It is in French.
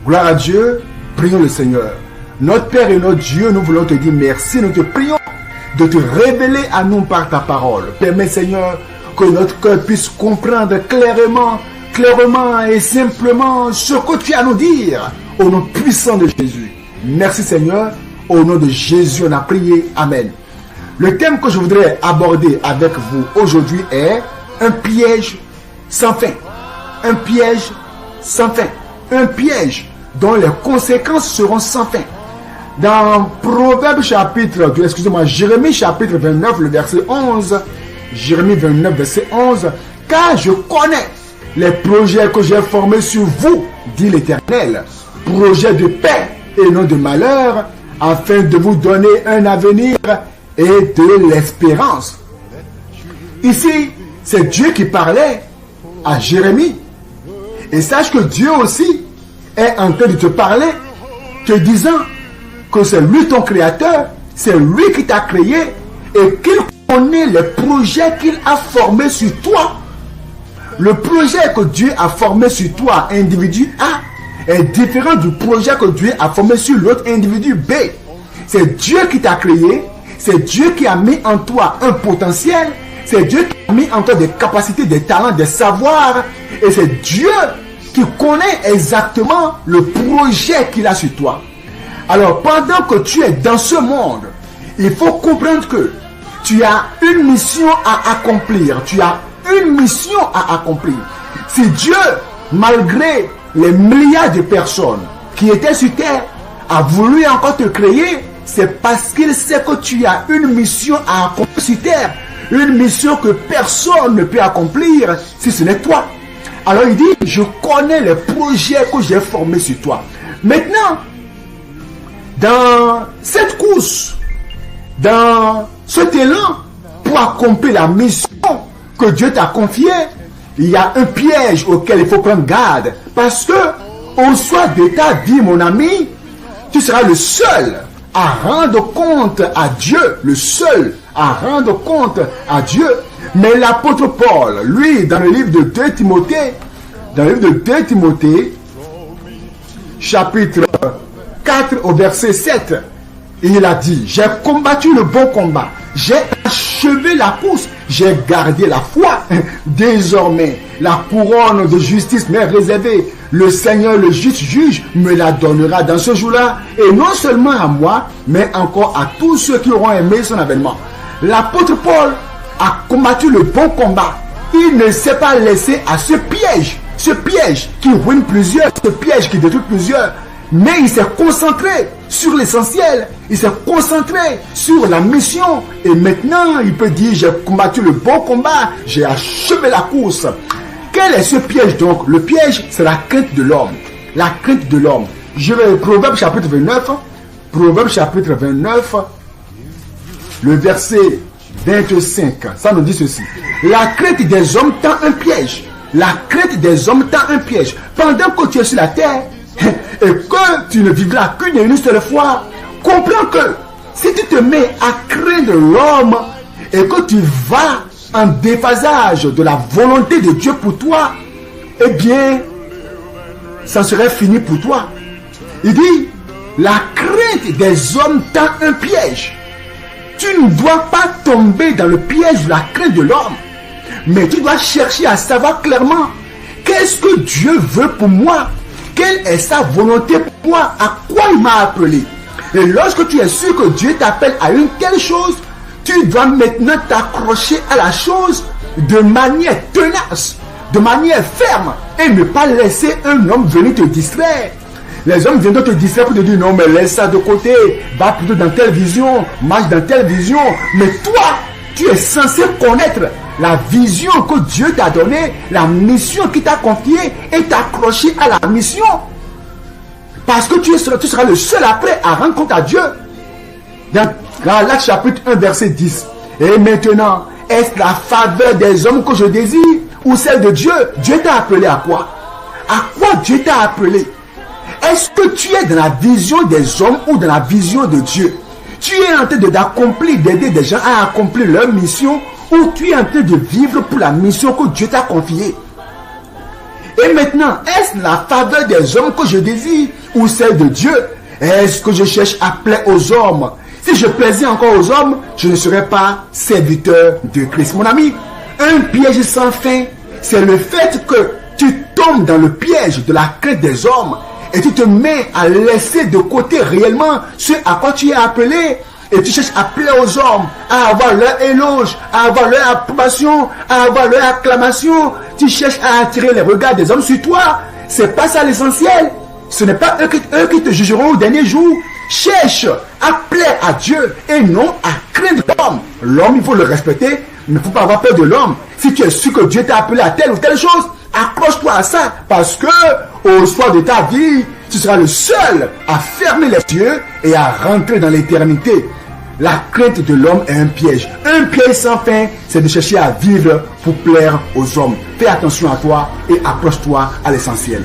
Gloire à Dieu, prions le Seigneur. Notre Père et notre Dieu, nous voulons te dire merci, nous te prions de te révéler à nous par ta parole. Permets, Seigneur, que notre cœur puisse comprendre clairement et simplement ce que tu as à nous dire, au nom puissant de Jésus. Merci, Seigneur. Au nom de Jésus, on a prié. Amen. Le thème que je voudrais aborder avec vous aujourd'hui est un piège sans fin. Un piège sans fin. Un piège dont les conséquences seront sans fin. Dans Jérémie chapitre 29, le verset 11, Jérémie 29, verset 11, car je connais les projets que j'ai formés sur vous, dit l'Éternel, projets de paix et non de malheur, afin de vous donner un avenir et de l'espérance. Ici, c'est Dieu qui parlait à Jérémie. Et sache que Dieu aussi est en train de te parler, te disant que c'est lui ton créateur, c'est lui qui t'a créé et qu'il connaît les projets qu'il a formés sur toi. Le projet que Dieu a formé sur toi, individu A, est différent du projet que Dieu a formé sur l'autre individu B. C'est Dieu qui t'a créé, c'est Dieu qui a mis en toi un potentiel, c'est Dieu qui a mis en toi des capacités, des talents, des savoirs, et c'est Dieu qui connaît exactement le projet qu'il a sur toi. Alors, pendant que tu es dans ce monde, il faut comprendre que tu as une mission à accomplir. Tu as une mission à accomplir. Si Dieu, malgré les milliards de personnes qui étaient sur terre, a voulu encore te créer, c'est parce qu'il sait que tu as une mission à accomplir sur terre. Une mission que personne ne peut accomplir si ce n'est toi. Alors il dit, je connais les projets que j'ai formés sur toi. Maintenant, dans cette course, dans cet élan, pour accomplir la mission que Dieu t'a confiée, il y a un piège auquel il faut prendre garde. Parce que, au soir de ta vie, mon ami, tu seras le seul à rendre compte à Dieu. Le seul à rendre compte à Dieu. Mais l'apôtre Paul, lui, dans le livre de 2 Timothée, chapitre 4 au verset 7, il a dit, j'ai combattu le bon combat, j'ai achevé la course, j'ai gardé la foi. Désormais, la couronne de justice m'est réservée. Le Seigneur, le juste juge, me la donnera dans ce jour-là, et non seulement à moi, mais encore à tous ceux qui auront aimé son avènement. L'apôtre Paul a combattu le bon combat. Il ne s'est pas laissé à ce piège qui ruine plusieurs, ce piège qui détruit plusieurs. Mais il s'est concentré sur l'essentiel, il s'est concentré sur la mission. Et maintenant, il peut dire, j'ai combattu le bon combat, j'ai achevé la course. Quel est ce piège donc? Le piège, c'est la crainte de l'homme. La crainte de l'homme. Je vais Proverbe chapitre 29. Proverbe chapitre 29, le verset 25. Ça nous dit ceci. La crainte des hommes tend un piège. La crainte des hommes tend un piège. Pendant que tu es sur la terre, et que tu ne vivras qu'une seule fois, comprends que si tu te mets à craindre l'homme et que tu vas en déphasage de la volonté de Dieu pour toi, eh bien, ça serait fini pour toi. Il dit, la crainte des hommes tend un piège. Tu ne dois pas tomber dans le piège de la crainte de l'homme, mais tu dois chercher à savoir clairement qu'est-ce que Dieu veut pour moi. Quelle est sa volonté pour moi? À quoi il m'a appelé? Et lorsque tu es sûr que Dieu t'appelle à une telle chose, tu dois maintenant t'accrocher à la chose de manière tenace, de manière ferme, et ne pas laisser un homme venir te distraire. Les hommes viennent te distraire pour te dire non, mais laisse ça de côté, va plutôt dans telle vision, marche dans telle vision. Mais toi, tu es censé connaître la vision que Dieu t'a donnée, la mission qu'il t'a confiée, et t'accrocher à la mission. Parce que tu seras le seul après à rendre compte à Dieu. Dans Galates chapitre 1 verset 10. Et maintenant, est-ce la faveur des hommes que je désire ou celle de Dieu? Dieu t'a appelé à quoi? À quoi Dieu t'a appelé? Est-ce que tu es dans la vision des hommes ou dans la vision de Dieu? Tu es en train d'accomplir, d'aider des gens à accomplir leur mission, ou tu es en train de vivre pour la mission que Dieu t'a confiée? Et maintenant, est-ce la faveur des hommes que je désire ou celle de Dieu? Est-ce que je cherche à plaire aux hommes? Si je plaisais encore aux hommes, je ne serais pas serviteur de Christ. Mon ami, un piège sans fin, c'est le fait que tu tombes dans le piège de la crainte des hommes et tu te mets à laisser de côté réellement ce à quoi tu es appelé. Et tu cherches à plaire aux hommes, à avoir leur éloge, à avoir leur approbation, à avoir leur acclamation. Tu cherches à attirer les regards des hommes sur toi. C'est pas ça l'essentiel. Ce n'est pas eux qui te jugeront au dernier jour. Cherche à plaire à Dieu et non à craindre l'homme. L'homme, il faut le respecter, mais il ne faut pas avoir peur de l'homme. Si tu es sûr que Dieu t'a appelé à telle ou telle chose, accroche-toi à ça, parce que au soir de ta vie, tu seras le seul à fermer les yeux et à rentrer dans l'éternité. La crainte de l'homme est un piège. Un piège sans fin, c'est de chercher à vivre pour plaire aux hommes. Fais attention à toi et approche-toi à l'essentiel.